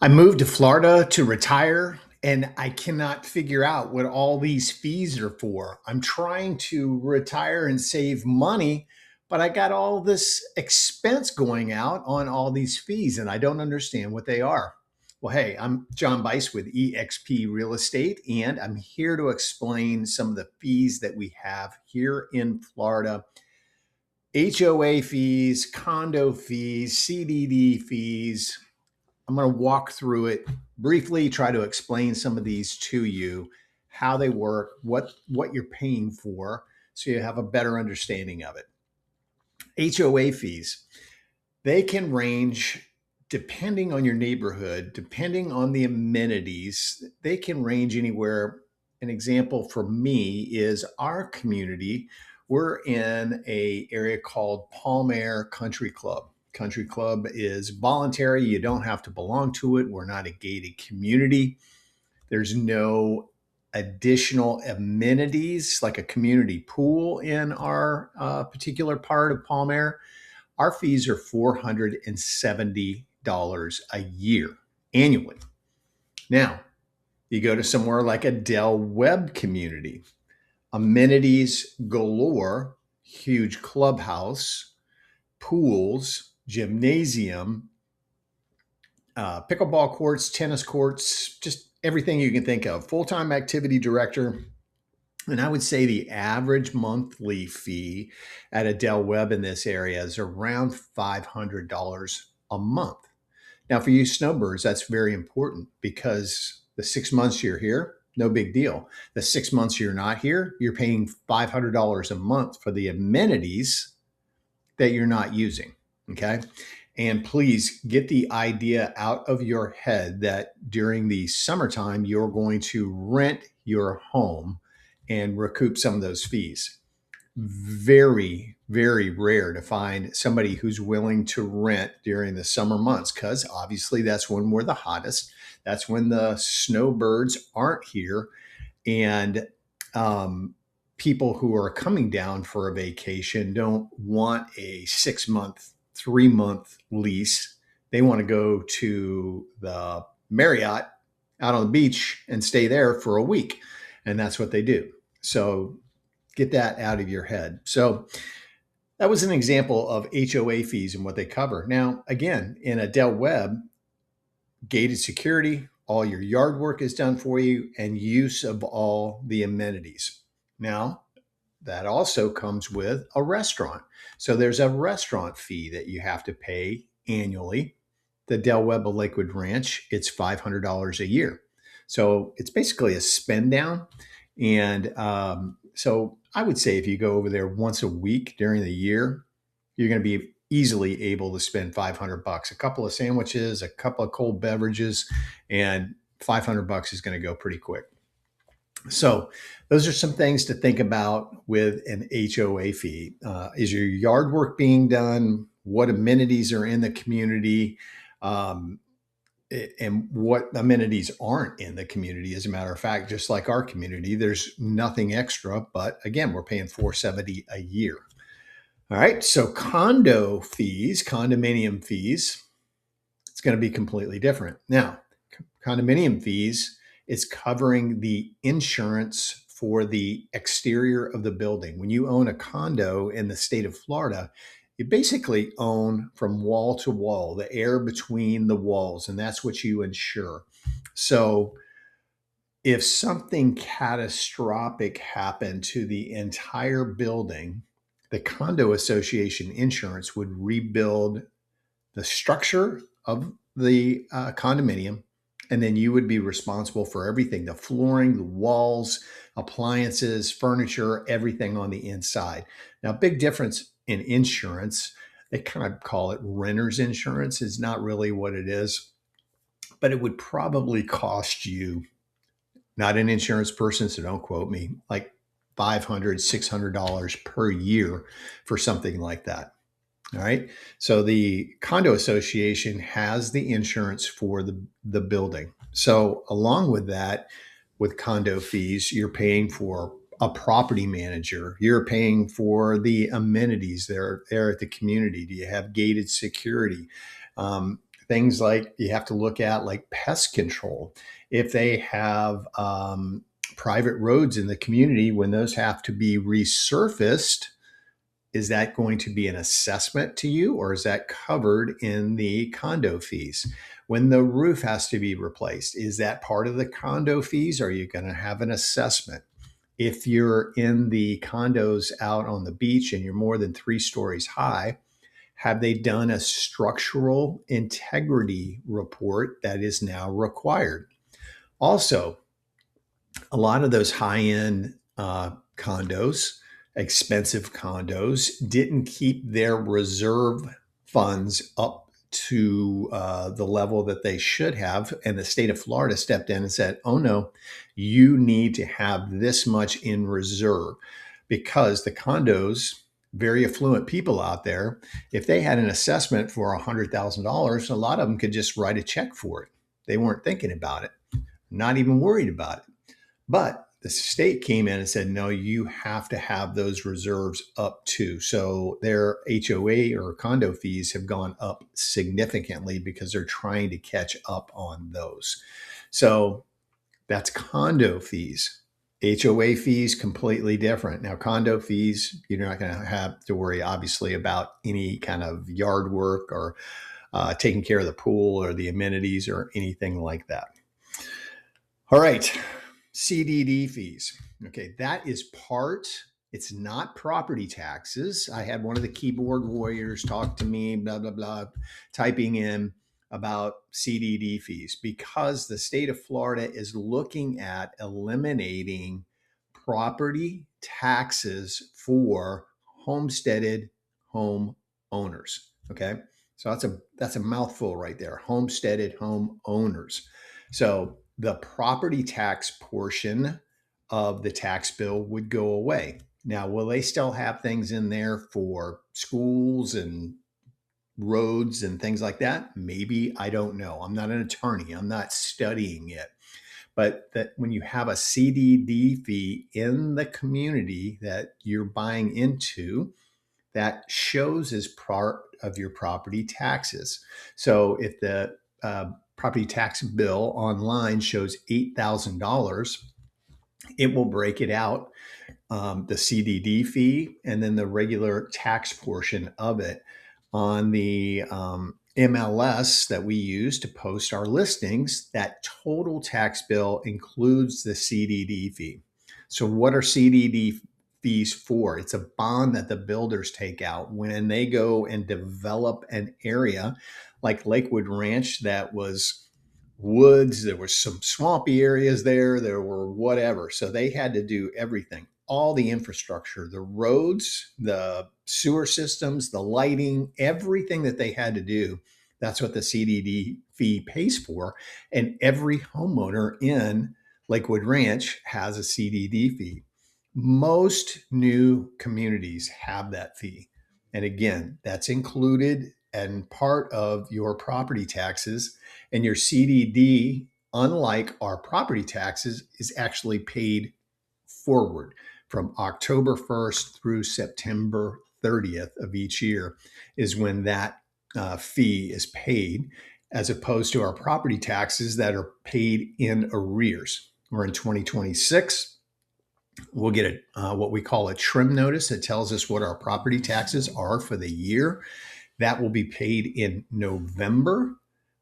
I moved to Florida to retire, and I cannot figure out what all these fees are for. I'm trying to retire and save money, but I got all this expense going out on all these fees, and I don't understand what they are. Well, hey, I'm John Bice with eXp Real Estate, and I'm here to explain some of the fees that we have here in Florida. HOA fees, condo fees, CDD fees. I'm going to walk through it briefly, try to explain some of these to you, how they work, what you're paying for, so you have a better understanding of it. HOA fees, they can range depending on your neighborhood, depending on the amenities. They can range anywhere. An example for me is our community. We're in a area called Palm Air Country Club. Country Club is voluntary. You don't have to belong to it. We're not a gated community. There's no additional amenities like a community pool in our particular part of Palm Air. Our fees are $470 a year annually. Now, you go to somewhere like a Del Webb community, amenities galore, huge clubhouse, pools, gymnasium, pickleball courts, tennis courts, just everything you can think of. Full-time activity director. And I would say the average monthly fee at a Del Webb in this area is around $500 a month. Now, for you snowbirds, that's very important because the 6 months you're here, no big deal. The 6 months you're not here, you're paying $500 a month for the amenities that you're not using. Okay. And please get the idea out of your head that during the summertime, you're going to rent your home and recoup some of those fees. Very, very rare to find somebody who's willing to rent during the summer months because obviously that's when we're the hottest. That's when the snowbirds aren't here. And people who are coming down for a vacation don't want a 6 month, 3 month lease. They want to go to the Marriott out on the beach and stay there for a week. And that's what they do. So get that out of your head. So that was an example of HOA fees and what they cover. Now, again, in a Del Webb, gated security, all your yard work is done for you, and use of all the amenities. Now, that also comes with a restaurant. So there's a restaurant fee that you have to pay annually. The Del Webb of Lakewood Ranch, it's $500 a year. So it's basically a spend down. And so I would say if you go over there once a week during the year, you're going to be easily able to spend $500. A couple of sandwiches, a couple of cold beverages, and $500 is going to go pretty quick. So those are some things to think about with an HOA fee. Is your yard work being done? What amenities are in the community? And what amenities aren't in the community. As a matter of fact, just like our community, there's nothing extra, but again, we're paying $470 a year. All right. So condo fees, condominium fees, it's going to be completely different. Now, condominium fees, it's covering the insurance for the exterior of the building. When you own a condo in the state of Florida, you basically own from wall to wall, the air between the walls, and that's what you insure. So if something catastrophic happened to the entire building, the condo association insurance would rebuild the structure of the condominium, and then you would be responsible for everything, the flooring, the walls, appliances, furniture, everything on the inside. Now, big difference in insurance. They kind of call it renter's insurance. It's not really what it is, but it would probably cost you, not an insurance person, so don't quote me, like $500, $600 per year for something like that. All right. So the condo association has the insurance for the building. So along with that, with condo fees, you're paying for a property manager. You're paying for the amenities there at the community. Do you have gated security? Things like you have to look at, like pest control. If they have private roads in the community, when those have to be resurfaced, is that going to be an assessment to you, or is that covered in the condo fees? When the roof has to be replaced, is that part of the condo fees? Are you going to have an assessment? If you're in the condos out on the beach and you're more than 3 stories high, have they done a structural integrity report that is now required? Also, a lot of those high-end condos, expensive condos, didn't keep their reserve funds up to the level that they should have. And the state of Florida stepped in and said, oh no, you need to have this much in reserve, because the condos, very affluent people out there, if they had an assessment for $100,000, a lot of them could just write a check for it. They weren't thinking about it, not even worried about it. But the state came in and said, no, you have to have those reserves up too. So their HOA or condo fees have gone up significantly because they're trying to catch up on those. So that's condo fees. HOA fees, completely different. Now, condo fees, you're not going to have to worry, obviously, about any kind of yard work or taking care of the pool or the amenities or anything like that. All right. CDD fees. Okay, that is part, it's not property taxes. I had one of the keyboard warriors talk to me, blah, blah, blah, typing in about CDD fees, because the state of Florida is looking at eliminating property taxes for homesteaded home owners. Okay, so that's a mouthful right there. Homesteaded home owners. So the property tax portion of the tax bill would go away. Now, will they still have things in there for schools and roads and things like that? Maybe, I don't know. I'm not an attorney. I'm not studying it. But that when you have a CDD fee in the community that you're buying into, that shows as part of your property taxes. So if the property tax bill online shows $8,000, it will break it out, the CDD fee and then the regular tax portion of it on the MLS that we use to post our listings. That total tax bill includes the CDD fee. So what are CDD fees for? It's a bond that the builders take out when they go and develop an area like Lakewood Ranch that was woods. There were some swampy areas there. There were whatever. So they had to do everything, all the infrastructure, the roads, the sewer systems, the lighting, everything that they had to do. That's what the CDD fee pays for. And every homeowner in Lakewood Ranch has a CDD fee. Most new communities have that fee. And again, that's included and part of your property taxes. And your CDD, unlike our property taxes, is actually paid forward from October 1st through September 30th of each year is when that fee is paid, as opposed to our property taxes that are paid in arrears. We're in 2026. We'll get what we call a trim notice that tells us what our property taxes are for the year. That will be paid in November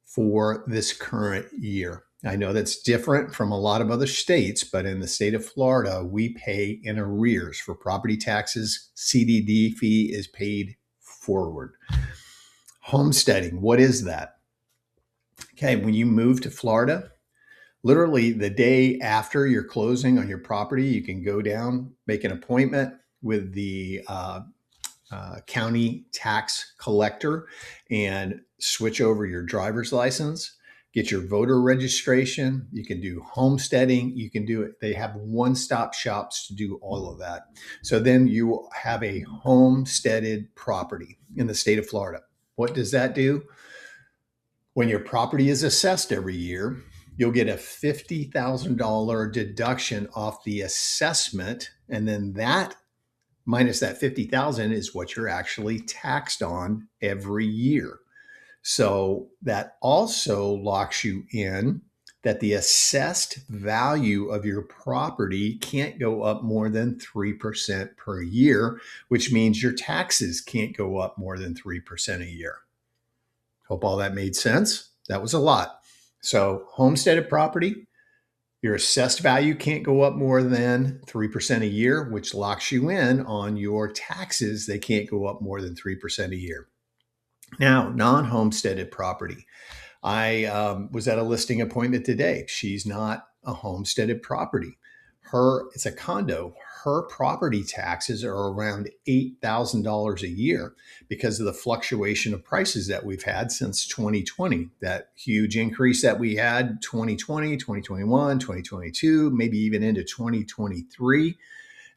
for this current year. I know that's different from a lot of other states, but in the state of Florida, we pay in arrears for property taxes. CDD fee is paid forward. Homesteading, what is that? Okay, when you move to Florida, literally the day after you're closing on your property, you can go down, make an appointment with the county tax collector and switch over your driver's license, get your voter registration. You can do homesteading. You can do it. They have one-stop shops to do all of that. So then you have a homesteaded property in the state of Florida. What does that do? When your property is assessed every year, you'll get a $50,000 deduction off the assessment. And then that minus that $50,000 is what you're actually taxed on every year. So that also locks you in that the assessed value of your property can't go up more than 3% per year, which means your taxes can't go up more than 3% a year. Hope all that made sense. That was a lot. So homesteaded property, your assessed value can't go up more than 3% a year, which locks you in on your taxes. They can't go up more than 3% a year. Now, non-homesteaded property. I was at a listing appointment today. She's not a homesteaded property. It's a condo. Her property taxes are around $8,000 a year because of the fluctuation of prices that we've had since 2020. That huge increase that we had 2020, 2021, 2022, maybe even into 2023.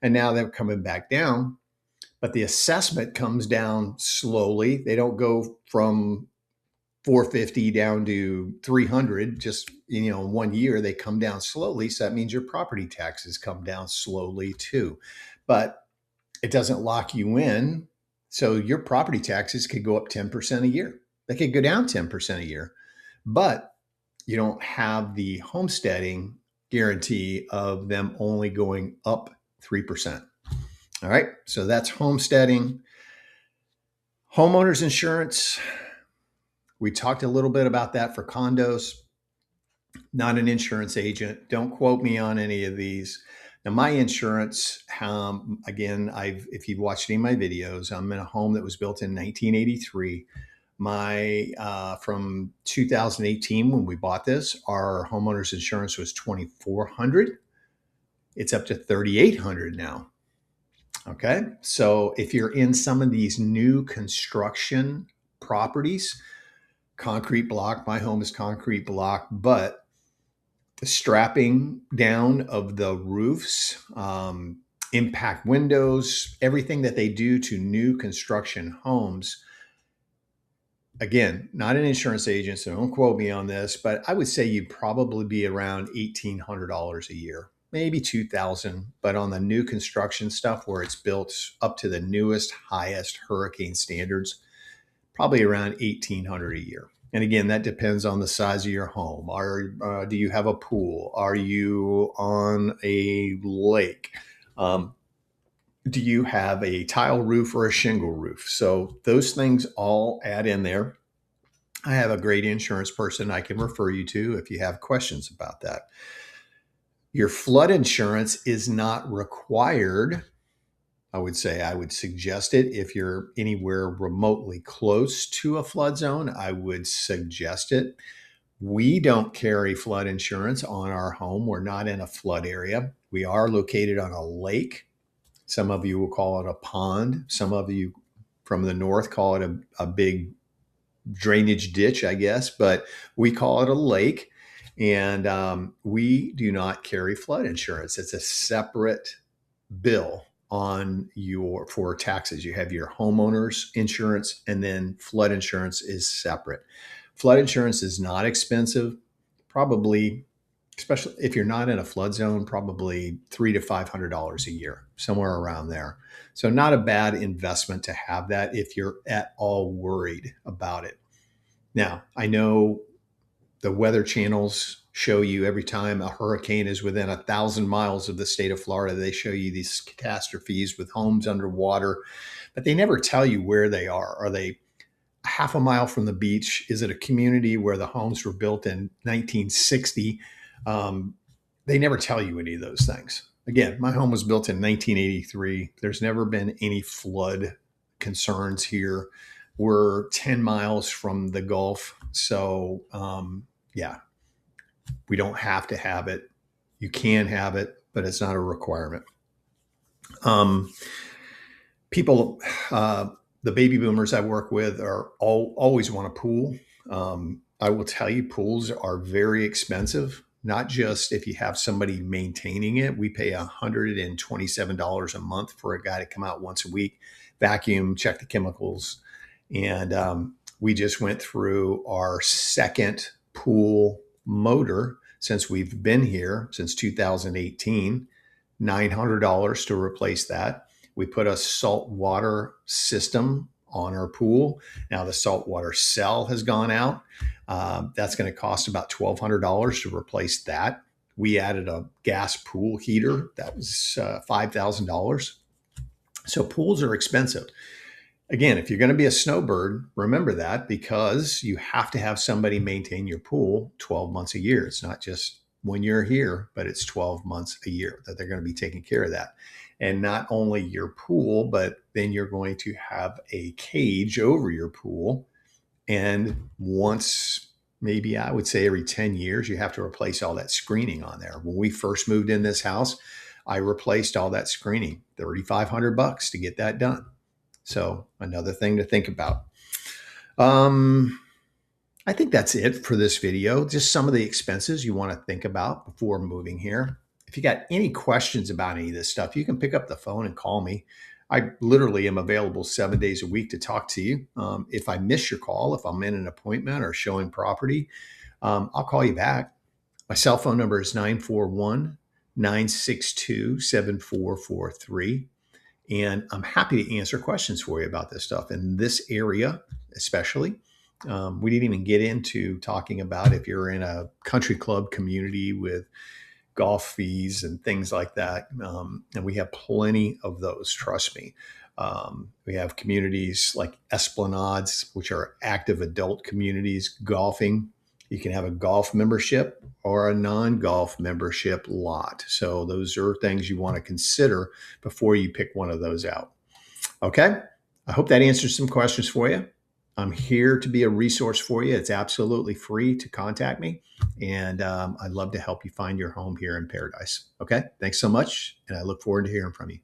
And now they're coming back down. But the assessment comes down slowly. They don't go from 450 down to 300 just in 1 year. They come down slowly, so that means your property taxes come down slowly too. But it doesn't lock you in, so your property taxes could go up 10% a year. They could go down 10% a year, but you don't have the homesteading guarantee of them only going up 3%. All right, so that's homesteading. Homeowners insurance, we talked a little bit about that for condos. Not an insurance agent. Don't quote me on any of these. Now, my insurance, again, if you've watched any of my videos, I'm in a home that was built in 1983. From 2018, when we bought this, our homeowners insurance was $2,400. It's up to $3,800 now. Okay, so if you're in some of these new construction properties, concrete block, my home is concrete block, but the strapping down of the roofs, impact windows, everything that they do to new construction homes. Again, not an insurance agent, so don't quote me on this, but I would say you'd probably be around $1,800 a year, maybe $2,000. But on the new construction stuff where it's built up to the newest, highest hurricane standards, probably around $1,800 a year. And again, that depends on the size of your home. Do you have a pool? Are you on a lake? Do you have a tile roof or a shingle roof? So those things all add in there. I have a great insurance person I can refer you to if you have questions about that. Your flood insurance is not required. I would suggest it if you're anywhere remotely close to a flood zone. I would suggest it. We don't carry flood insurance on our home. We're not in a flood area. We are located on a lake. Some of you will call it a pond. Some of you from the north call it a big drainage ditch, I guess, but we call it a lake. And we do not carry flood insurance. It's a separate bill for taxes. You have your homeowners insurance, and then flood insurance is separate. Flood insurance is not expensive, probably, especially if you're not in a flood zone, probably $300 to $500 a year, somewhere around there. So not a bad investment to have that if you're at all worried about it. Now, I know the weather channels show you every time a hurricane is within 1,000 miles of the state of Florida, they show you these catastrophes with homes underwater, but they never tell you where they are. Are they half a mile from the beach? Is it a community where the homes were built in 1960? They never tell you any of those things. Again, my home was built in 1983. There's never been any flood concerns here. We're 10 miles from the Gulf. So, yeah, we don't have to have it. You can have it, but it's not a requirement. People, the baby boomers I work with always want a pool. I will tell you, pools are very expensive. Not just if you have somebody maintaining it. We pay $127 a month for a guy to come out once a week, vacuum, check the chemicals. And we just went through our second pool motor since we've been here since 2018, $900 to replace that. We put a salt water system on our pool. Now the saltwater cell has gone out. That's going to cost about $1,200 to replace that. We added a gas pool heater. That was $5,000. So pools are expensive. Again, if you're going to be a snowbird, remember that, because you have to have somebody maintain your pool 12 months a year. It's not just when you're here, but it's 12 months a year that they're going to be taking care of that. And not only your pool, but then you're going to have a cage over your pool. And once, maybe I would say every 10 years, you have to replace all that screening on there. When we first moved in this house, I replaced all that screening, $3,500 to get that done. So another thing to think about. I think that's it for this video. Just some of the expenses you want to think about before moving here. If you got any questions about any of this stuff, you can pick up the phone and call me. I literally am available 7 days a week to talk to you. If I miss your call, if I'm in an appointment or showing property, I'll call you back. My cell phone number is 941-962-7443. And I'm happy to answer questions for you about this stuff in this area, especially. We didn't even get into talking about if you're in a country club community with golf fees and things like that. And we have plenty of those, trust me. We have communities like Esplanades, which are active adult communities, golfing. You can have a golf membership or a non-golf membership lot. So those are things you want to consider before you pick one of those out. Okay. I hope that answers some questions for you. I'm here to be a resource for you. It's absolutely free to contact me. And I'd love to help you find your home here in Paradise. Okay. Thanks so much. And I look forward to hearing from you.